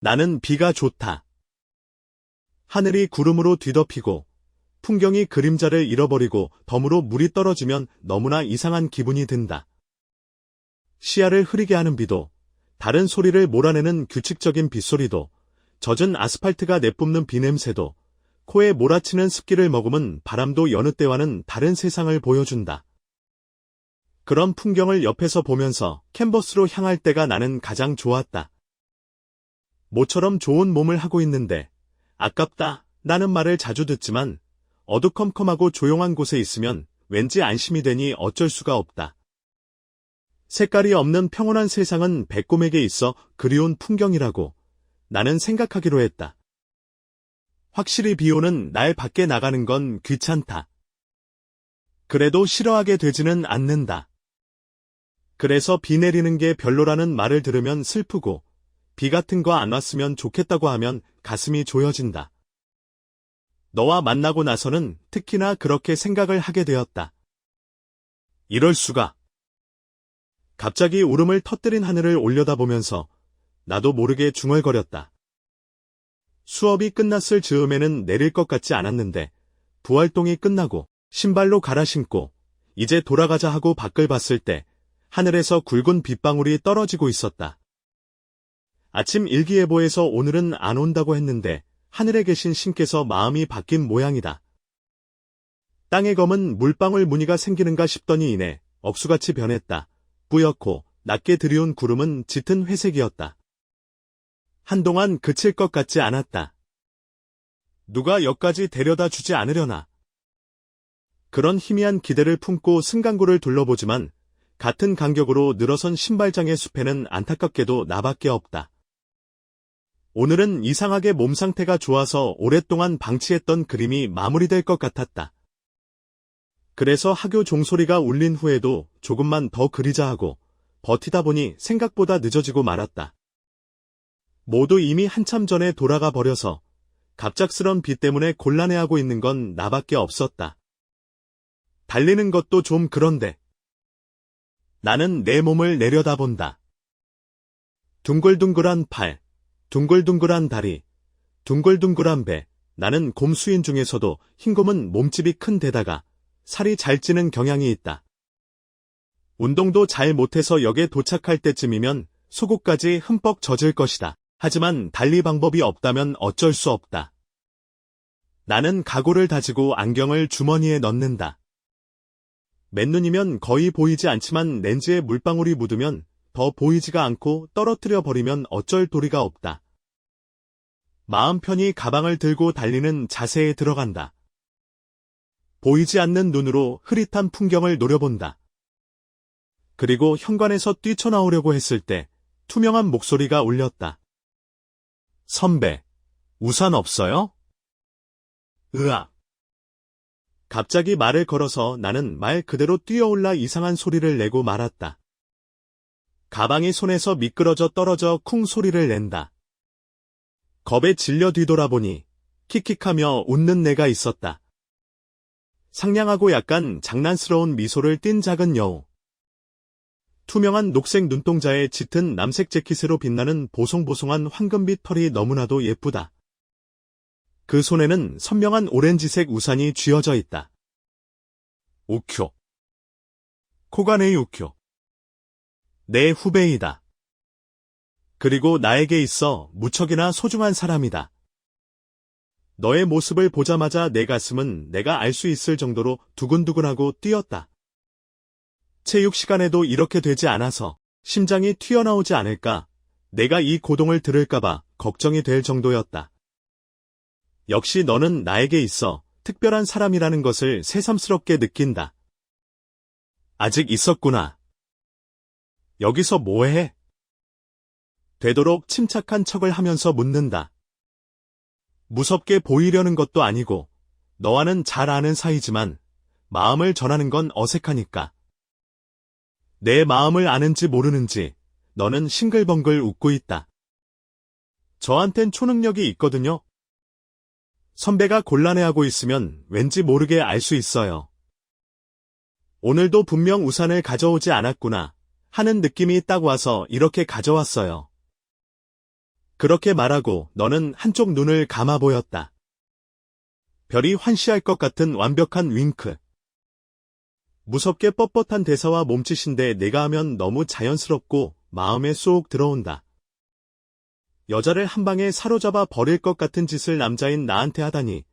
나는 비가 좋다. 하늘이 구름으로 뒤덮이고 풍경이 그림자를 잃어버리고 덤으로 물이 떨어지면 너무나 이상한 기분이 든다. 시야를 흐리게 하는 비도, 다른 소리를 몰아내는 규칙적인 빗소리도, 젖은 아스팔트가 내뿜는 비 냄새도, 코에 몰아치는 습기를 머금은 바람도 여느 때와는 다른 세상을 보여준다. 그런 풍경을 옆에서 보면서 캔버스로 향할 때가 나는 가장 좋았다. 모처럼 좋은 몸을 하고 있는데 아깝다 라는 말을 자주 듣지만 어두컴컴하고 조용한 곳에 있으면 왠지 안심이 되니 어쩔 수가 없다. 색깔이 없는 평온한 세상은 백곰에게 있어 그리운 풍경이라고 나는 생각하기로 했다. 확실히 비 오는 날 밖에 나가는 건 귀찮다. 그래도 싫어하게 되지는 않는다. 그래서 비 내리는 게 별로라는 말을 들으면 슬프고 비 같은 거 안 왔으면 좋겠다고 하면 가슴이 조여진다. 너와 만나고 나서는 특히나 그렇게 생각을 하게 되었다. 이럴 수가. 갑자기 울음을 터뜨린 하늘을 올려다보면서 나도 모르게 중얼거렸다. 수업이 끝났을 즈음에는 내릴 것 같지 않았는데 부활동이 끝나고 신발로 갈아 신고 이제 돌아가자 하고 밖을 봤을 때 하늘에서 굵은 빗방울이 떨어지고 있었다. 아침 일기예보에서 오늘은 안 온다고 했는데 하늘에 계신 신께서 마음이 바뀐 모양이다. 땅에 검은 물방울 무늬가 생기는가 싶더니 이내 억수같이 변했다. 뿌옇고 낮게 드리운 구름은 짙은 회색이었다. 한동안 그칠 것 같지 않았다. 누가 여기까지 데려다 주지 않으려나. 그런 희미한 기대를 품고 승강구를 둘러보지만 같은 간격으로 늘어선 신발장의 숲에는 안타깝게도 나밖에 없다. 오늘은 이상하게 몸 상태가 좋아서 오랫동안 방치했던 그림이 마무리될 것 같았다. 그래서 학교 종소리가 울린 후에도 조금만 더 그리자 하고 버티다 보니 생각보다 늦어지고 말았다. 모두 이미 한참 전에 돌아가 버려서 갑작스런 비 때문에 곤란해하고 있는 건 나밖에 없었다. 달리는 것도 좀 그런데. 나는 내 몸을 내려다본다. 둥글둥글한 팔, 둥글둥글한 다리, 둥글둥글한 배. 나는 곰수인 중에서도 흰곰은 몸집이 큰 데다가 살이 잘 찌는 경향이 있다. 운동도 잘 못해서 역에 도착할 때쯤이면 속옷까지 흠뻑 젖을 것이다. 하지만 달리 방법이 없다면 어쩔 수 없다. 나는 각오를 다지고 안경을 주머니에 넣는다. 맨눈이면 거의 보이지 않지만 렌즈에 물방울이 묻으면 더 보이지가 않고 떨어뜨려 버리면 어쩔 도리가 없다. 마음 편히 가방을 들고 달리는 자세에 들어간다. 보이지 않는 눈으로 흐릿한 풍경을 노려본다. 그리고 현관에서 뛰쳐나오려고 했을 때 투명한 목소리가 울렸다. 선배, 우산 없어요? 으악. 갑자기 말을 걸어서 나는 말 그대로 뛰어올라 이상한 소리를 내고 말았다. 가방이 손에서 미끄러져 떨어져 쿵 소리를 낸다. 겁에 질려 뒤돌아보니 킥킥하며 웃는 내가 있었다. 상냥하고 약간 장난스러운 미소를 띤 작은 여우. 투명한 녹색 눈동자에 짙은 남색 재킷으로 빛나는 보송보송한 황금빛 털이 너무나도 예쁘다. 그 손에는 선명한 오렌지색 우산이 쥐어져 있다. 우쿄. 코가네이 우쿄. 내 후배이다. 그리고 나에게 있어 무척이나 소중한 사람이다. 너의 모습을 보자마자 내 가슴은 내가 알 수 있을 정도로 두근두근하고 뛰었다. 체육 시간에도 이렇게 되지 않아서 심장이 튀어나오지 않을까, 내가 이 고동을 들을까봐 걱정이 될 정도였다. 역시 너는 나에게 있어 특별한 사람이라는 것을 새삼스럽게 느낀다. 아직 있었구나. 여기서 뭐해? 되도록 침착한 척을 하면서 묻는다. 무섭게 보이려는 것도 아니고 너와는 잘 아는 사이지만 마음을 전하는 건 어색하니까. 내 마음을 아는지 모르는지 너는 싱글벙글 웃고 있다. 저한텐 초능력이 있거든요. 선배가 곤란해하고 있으면 왠지 모르게 알 수 있어요. 오늘도 분명 우산을 가져오지 않았구나 하는 느낌이 딱 와서 이렇게 가져왔어요. 그렇게 말하고 너는 한쪽 눈을 감아 보였다. 별이 환시할 것 같은 완벽한 윙크. 무섭게 뻣뻣한 대사와 몸짓인데 내가 하면 너무 자연스럽고 마음에 쏙 들어온다. 여자를 한 방에 사로잡아 버릴 것 같은 짓을 남자인 나한테 하다니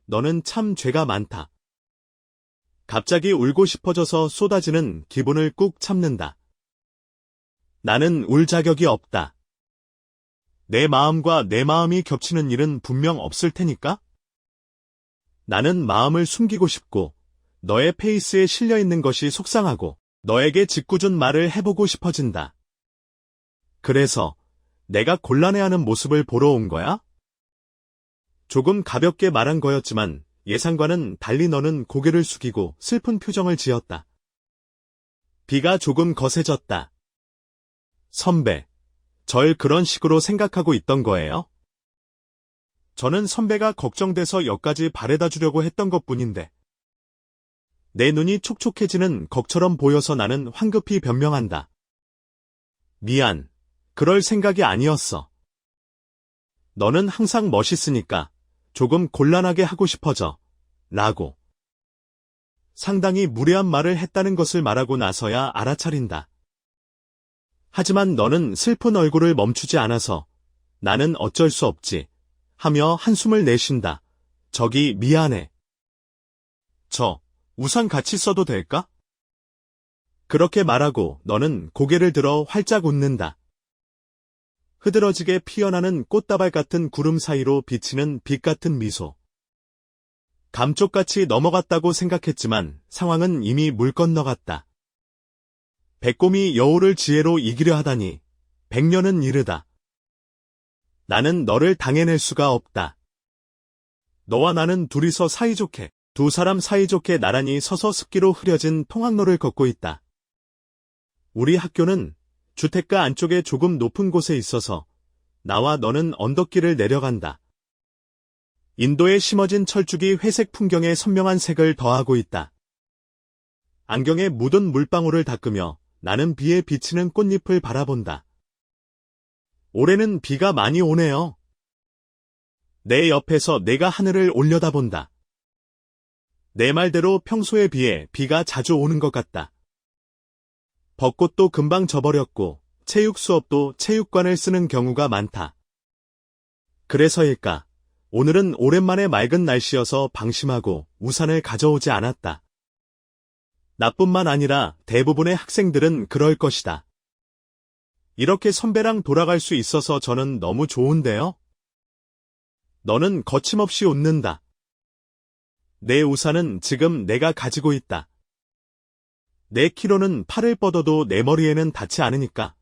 너는 참 죄가 많다. 갑자기 울고 싶어져서 쏟아지는 기분을 꾹 참는다. 나는 울 자격이 없다. 내 마음과 내 마음이 겹치는 일은 분명 없을 테니까? 나는 마음을 숨기고 싶고 너의 페이스에 실려 있는 것이 속상하고 너에게 짓궂은 말을 해보고 싶어진다. 그래서 내가 곤란해하는 모습을 보러 온 거야? 조금 가볍게 말한 거였지만 예상과는 달리 너는 고개를 숙이고 슬픈 표정을 지었다. 비가 조금 거세졌다. 선배, 절 그런 식으로 생각하고 있던 거예요? 저는 선배가 걱정돼서 여기까지 바래다 주려고 했던 것뿐인데. 내 눈이 촉촉해지는 걱처럼 보여서 나는 황급히 변명한다. 미안, 그럴 생각이 아니었어. 너는 항상 멋있으니까 조금 곤란하게 하고 싶어져. 라고. 상당히 무례한 말을 했다는 것을 말하고 나서야 알아차린다. 하지만 너는 슬픈 얼굴을 멈추지 않아서 나는 어쩔 수 없지. 하며 한숨을 내쉰다. 저기 미안해. 저 우산 같이 써도 될까? 그렇게 말하고 너는 고개를 들어 활짝 웃는다. 흐드러지게 피어나는 꽃다발 같은 구름 사이로 비치는 빛 같은 미소. 감쪽같이 넘어갔다고 생각했지만 상황은 이미 물 건너갔다. 백곰이 여우를 지혜로 이기려 하다니 100년은 이르다. 나는 너를 당해낼 수가 없다. 너와 나는 둘이서 사이좋게, 두 사람 사이좋게 나란히 서서 습기로 흐려진 통학로를 걷고 있다. 우리 학교는 주택가 안쪽에 조금 높은 곳에 있어서 나와 너는 언덕길을 내려간다. 인도에 심어진 철쭉이 회색 풍경에 선명한 색을 더하고 있다. 안경에 묻은 물방울을 닦으며 나는 비에 비치는 꽃잎을 바라본다. 올해는 비가 많이 오네요. 내 옆에서 내가 하늘을 올려다본다. 내 말대로 평소에 비해 비가 자주 오는 것 같다. 벚꽃도 금방 져버렸고 체육 수업도 체육관을 쓰는 경우가 많다. 그래서일까? 오늘은 오랜만에 맑은 날씨여서 방심하고 우산을 가져오지 않았다. 나뿐만 아니라 대부분의 학생들은 그럴 것이다. 이렇게 선배랑 돌아갈 수 있어서 저는 너무 좋은데요? 너는 거침없이 웃는다. 내 우산은 지금 내가 가지고 있다. 내 키로는 팔을 뻗어도 내 머리에는 닿지 않으니까.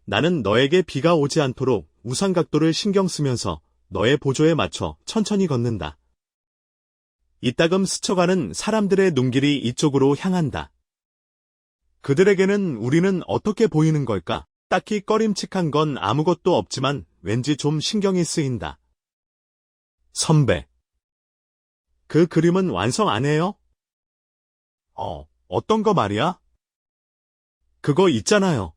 나는 너에게 비가 오지 않도록 우산 각도를 신경 쓰면서 너의 보조에 맞춰 천천히 걷는다. 이따금 스쳐가는 사람들의 눈길이 이쪽으로 향한다. 그들에게는 우리는 어떻게 보이는 걸까? 딱히 꺼림칙한 건 아무것도 없지만 왠지 좀 신경이 쓰인다. 선배. 그 그림은 완성 안 해요? 어떤 거 말이야? 그거 있잖아요.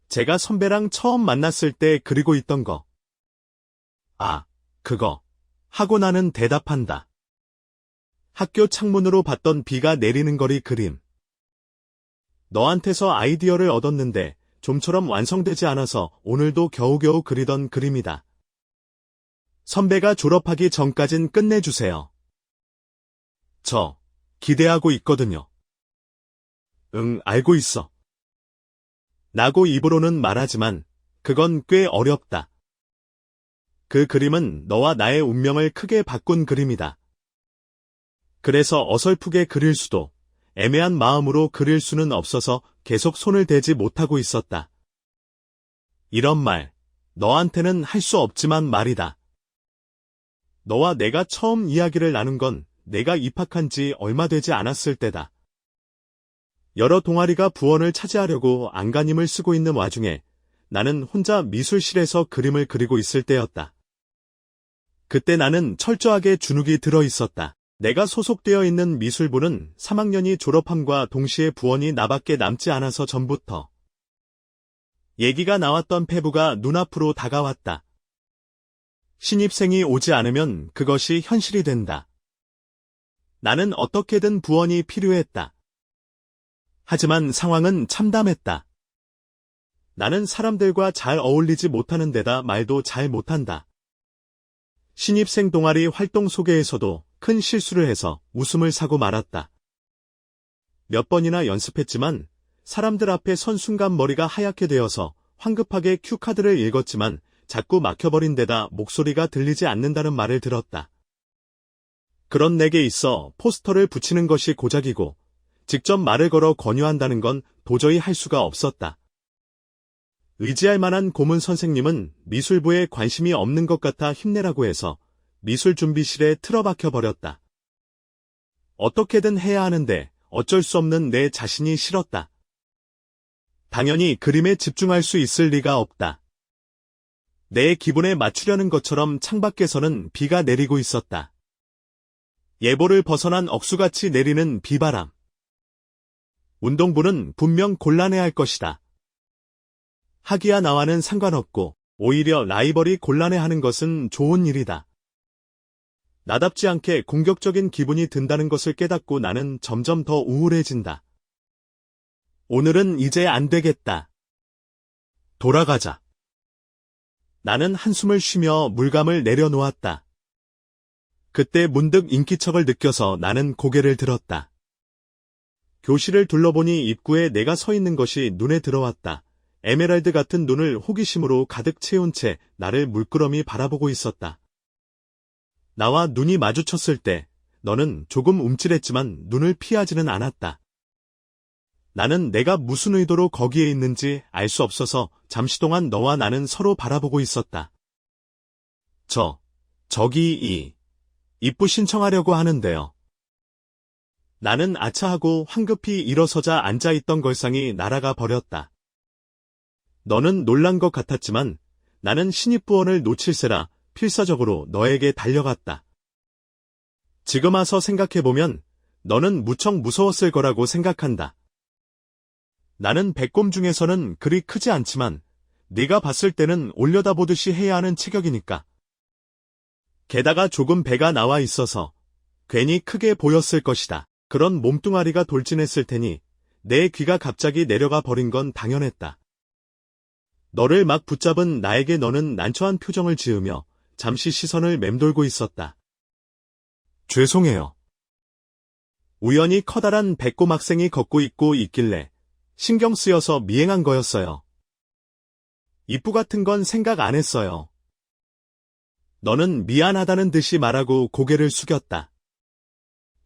제가 선배랑 처음 만났을 때 그리고 있던 거. 아, 그거. 하고 나는 대답한다. 학교 창문으로 봤던 비가 내리는 거리 그림. 너한테서 아이디어를 얻었는데 좀처럼 완성되지 않아서 오늘도 겨우겨우 그리던 그림이다. 선배가 졸업하기 전까진 끝내주세요. 저 기대하고 있거든요. 응, 알고 있어. 라고 입으로는 말하지만 그건 꽤 어렵다. 그 그림은 너와 나의 운명을 크게 바꾼 그림이다. 그래서 어설프게 그릴 수도 애매한 마음으로 그릴 수는 없어서 계속 손을 대지 못하고 있었다. 이런 말, 너한테는 할 수 없지만 말이다. 너와 내가 처음 이야기를 나눈 건 내가 입학한 지 얼마 되지 않았을 때다. 여러 동아리가 부원을 차지하려고 안간힘을 쓰고 있는 와중에 나는 혼자 미술실에서 그림을 그리고 있을 때였다. 그때 나는 철저하게 주눅이 들어 있었다. 내가 소속되어 있는 미술부는 3학년이 졸업함과 동시에 부원이 나밖에 남지 않아서 전부터 얘기가 나왔던 페부가 눈앞으로 다가왔다. 신입생이 오지 않으면 그것이 현실이 된다. 나는 어떻게든 부원이 필요했다. 하지만 상황은 참담했다. 나는 사람들과 잘 어울리지 못하는 데다 말도 잘 못한다. 신입생 동아리 활동 소개에서도 큰 실수를 해서 웃음을 사고 말았다. 몇 번이나 연습했지만 사람들 앞에 선 순간 머리가 하얗게 되어서 황급하게 큐카드를 읽었지만 자꾸 막혀버린 데다 목소리가 들리지 않는다는 말을 들었다. 그런 내게 있어 포스터를 붙이는 것이 고작이고 직접 말을 걸어 권유한다는 건 도저히 할 수가 없었다. 의지할 만한 고문 선생님은 미술부에 관심이 없는 것 같아 힘내라고 해서 미술 준비실에 틀어박혀 버렸다. 어떻게든 해야 하는데 어쩔 수 없는 내 자신이 싫었다. 당연히 그림에 집중할 수 있을 리가 없다. 내 기분에 맞추려는 것처럼 창밖에서는 비가 내리고 있었다. 예보를 벗어난 억수같이 내리는 비바람. 운동부는 분명 곤란해할 것이다. 하기야 나와는 상관없고 오히려 라이벌이 곤란해하는 것은 좋은 일이다. 나답지 않게 공격적인 기분이 든다는 것을 깨닫고 나는 점점 더 우울해진다. 오늘은 이제 안 되겠다. 돌아가자. 나는 한숨을 쉬며 물감을 내려놓았다. 그때 문득 인기척을 느껴서 나는 고개를 들었다. 교실을 둘러보니 입구에 내가 서 있는 것이 눈에 들어왔다. 에메랄드 같은 눈을 호기심으로 가득 채운 채 나를 물끄러미 바라보고 있었다. 나와 눈이 마주쳤을 때 너는 조금 움찔했지만 눈을 피하지는 않았다. 나는 내가 무슨 의도로 거기에 있는지 알 수 없어서 잠시 동안 너와 나는 서로 바라보고 있었다. 저기 입부 신청하려고 하는데요. 나는 아차하고 황급히 일어서자 앉아있던 걸상이 날아가 버렸다. 너는 놀란 것 같았지만 나는 신입부원을 놓칠세라 필사적으로 너에게 달려갔다. 지금 와서 생각해보면 너는 무척 무서웠을 거라고 생각한다. 나는 백곰 중에서는 그리 크지 않지만 네가 봤을 때는 올려다보듯이 해야 하는 체격이니까. 게다가 조금 배가 나와 있어서 괜히 크게 보였을 것이다. 그런 몸뚱아리가 돌진했을 테니 내 귀가 갑자기 내려가 버린 건 당연했다. 너를 막 붙잡은 나에게 너는 난처한 표정을 지으며 잠시 시선을 맴돌고 있었다. 죄송해요. 우연히 커다란 백곰 학생이 걷고 있길래 신경 쓰여서 미행한 거였어요. 입부 같은 건 생각 안 했어요. 너는 미안하다는 듯이 말하고 고개를 숙였다.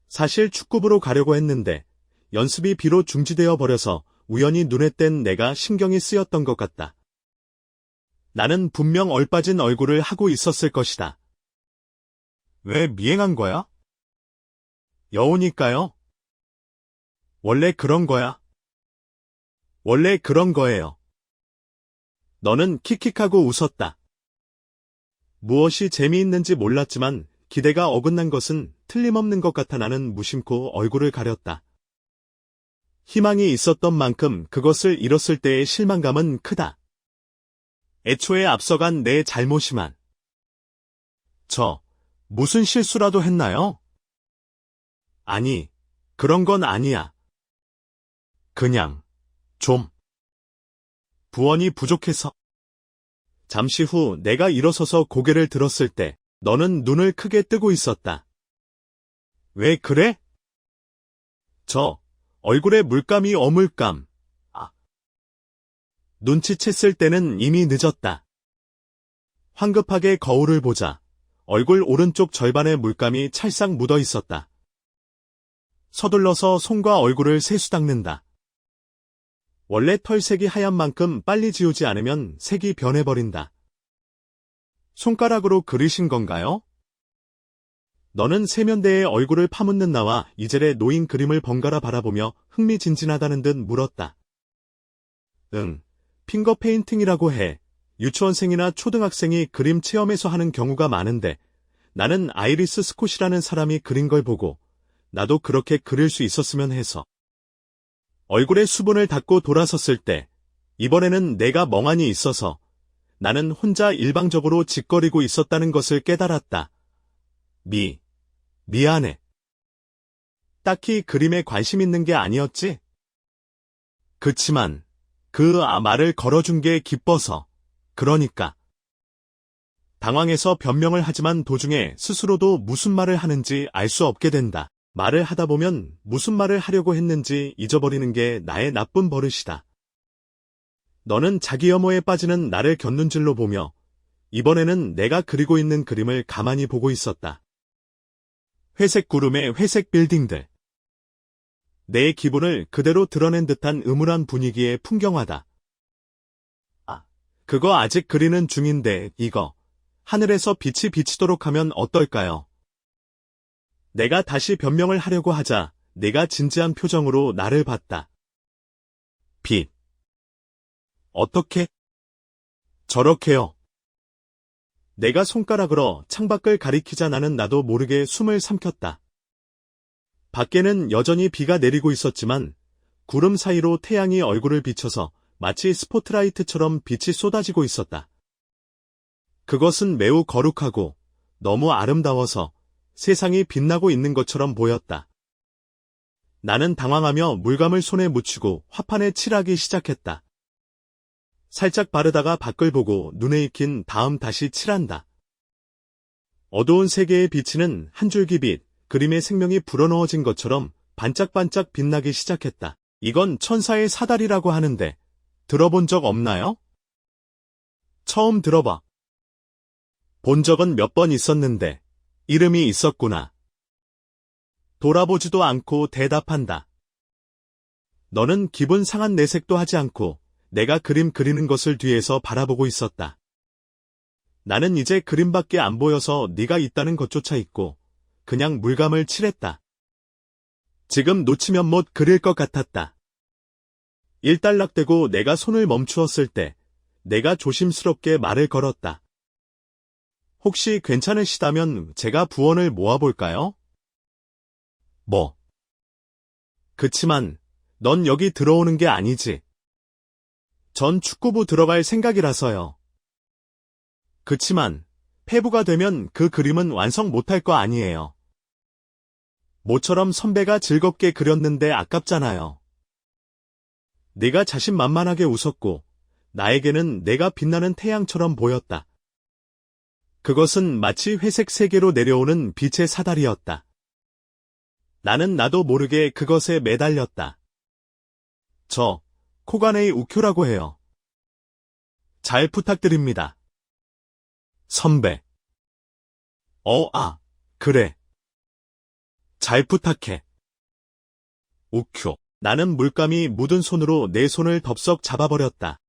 사실 축구부로 가려고 했는데 연습이 비로 중지되어 버려서 우연히 눈에 띈 내가 신경이 쓰였던 것 같다. 나는 분명 얼빠진 얼굴을 하고 있었을 것이다. 왜 미행한 거야? 여우니까요. 원래 그런 거야. 원래 그런 거예요. 너는 킥킥하고 웃었다. 무엇이 재미있는지 몰랐지만 기대가 어긋난 것은 틀림없는 것 같아 나는 무심코 얼굴을 가렸다. 희망이 있었던 만큼 그것을 잃었을 때의 실망감은 크다. 애초에 앞서간 내 잘못이만. 무슨 실수라도 했나요? 아니, 그런 건 아니야. 그냥, 부원이 부족해서. 잠시 후 내가 일어서서 고개를 들었을 때 너는 눈을 크게 뜨고 있었다. 왜 그래? 얼굴에 물감이 어물감. 눈치챘을 때는 이미 늦었다. 황급하게 거울을 보자 얼굴 오른쪽 절반에 물감이 찰싹 묻어 있었다. 서둘러서 손과 얼굴을 세수 닦는다. 원래 털색이 하얀 만큼 빨리 지우지 않으면 색이 변해버린다. 손가락으로 그리신 건가요? 너는 세면대에 얼굴을 파묻는 나와 이젤의 노인 그림을 번갈아 바라보며 흥미진진하다는 듯 물었다. 응, 핑거 페인팅이라고 해. 유치원생이나 초등학생이 그림 체험에서 하는 경우가 많은데 나는 아이리스 스콧이라는 사람이 그린 걸 보고 나도 그렇게 그릴 수 있었으면 해서. 얼굴에 수분을 닦고 돌아섰을 때 이번에는 내가 멍하니 있어서 나는 혼자 일방적으로 짓거리고 있었다는 것을 깨달았다. 미안해. 딱히 그림에 관심 있는 게 아니었지? 그치만 그 말을 걸어준 게 기뻐서. 그러니까. 당황해서 변명을 하지만 도중에 스스로도 무슨 말을 하는지 알 수 없게 된다. 말을 하다 보면 무슨 말을 하려고 했는지 잊어버리는 게 나의 나쁜 버릇이다. 너는 자기 혐오에 빠지는 나를 곁눈질로 보며 이번에는 내가 그리고 있는 그림을 가만히 보고 있었다. 회색 구름의 회색 빌딩들. 내 기분을 그대로 드러낸 듯한 음울한 분위기의 풍경화다. 그거 아직 그리는 중인데 이거 하늘에서 빛이 비치도록 하면 어떨까요? 내가 다시 변명을 하려고 하자 내가 진지한 표정으로 나를 봤다. 빛. 어떻게? 저렇게요. 내가 손가락으로 창밖을 가리키자 나도 모르게 숨을 삼켰다. 밖에는 여전히 비가 내리고 있었지만 구름 사이로 태양이 얼굴을 비춰서 마치 스포트라이트처럼 빛이 쏟아지고 있었다. 그것은 매우 거룩하고 너무 아름다워서 세상이 빛나고 있는 것처럼 보였다. 나는 당황하며 물감을 손에 묻히고 화판에 칠하기 시작했다. 살짝 바르다가 밖을 보고 눈에 익힌 다음 다시 칠한다. 어두운 세계에 비치는 한 줄기 빛, 그림의 생명이 불어넣어진 것처럼 반짝반짝 빛나기 시작했다. 이건 천사의 사다리라고 하는데 들어본 적 없나요? 처음 들어봐. 본 적은 몇 번 있었는데 이름이 있었구나. 돌아보지도 않고 대답한다. 너는 기분 상한 내색도 하지 않고 내가 그림 그리는 것을 뒤에서 바라보고 있었다. 나는 이제 그림밖에 안 보여서 네가 있다는 것조차 잊고 그냥 물감을 칠했다. 지금 놓치면 못 그릴 것 같았다. 일단락되고 내가 손을 멈추었을 때 내가 조심스럽게 말을 걸었다. 혹시 괜찮으시다면 제가 부원을 모아볼까요? 뭐? 그치만 넌 여기 들어오는 게 아니지. 전 축구부 들어갈 생각이라서요. 그치만 폐부가 되면 그 그림은 완성 못할 거 아니에요. 모처럼 선배가 즐겁게 그렸는데 아깝잖아요. 네가 자신만만하게 웃었고 나에게는 내가 빛나는 태양처럼 보였다. 그것은 마치 회색 세계로 내려오는 빛의 사다리였다. 나는 나도 모르게 그것에 매달렸다. 저 코가네이 우쿄라고 해요. 잘 부탁드립니다. 선배. 그래. 잘 부탁해. 우쿄. 나는 물감이 묻은 손으로 내 손을 덥석 잡아버렸다.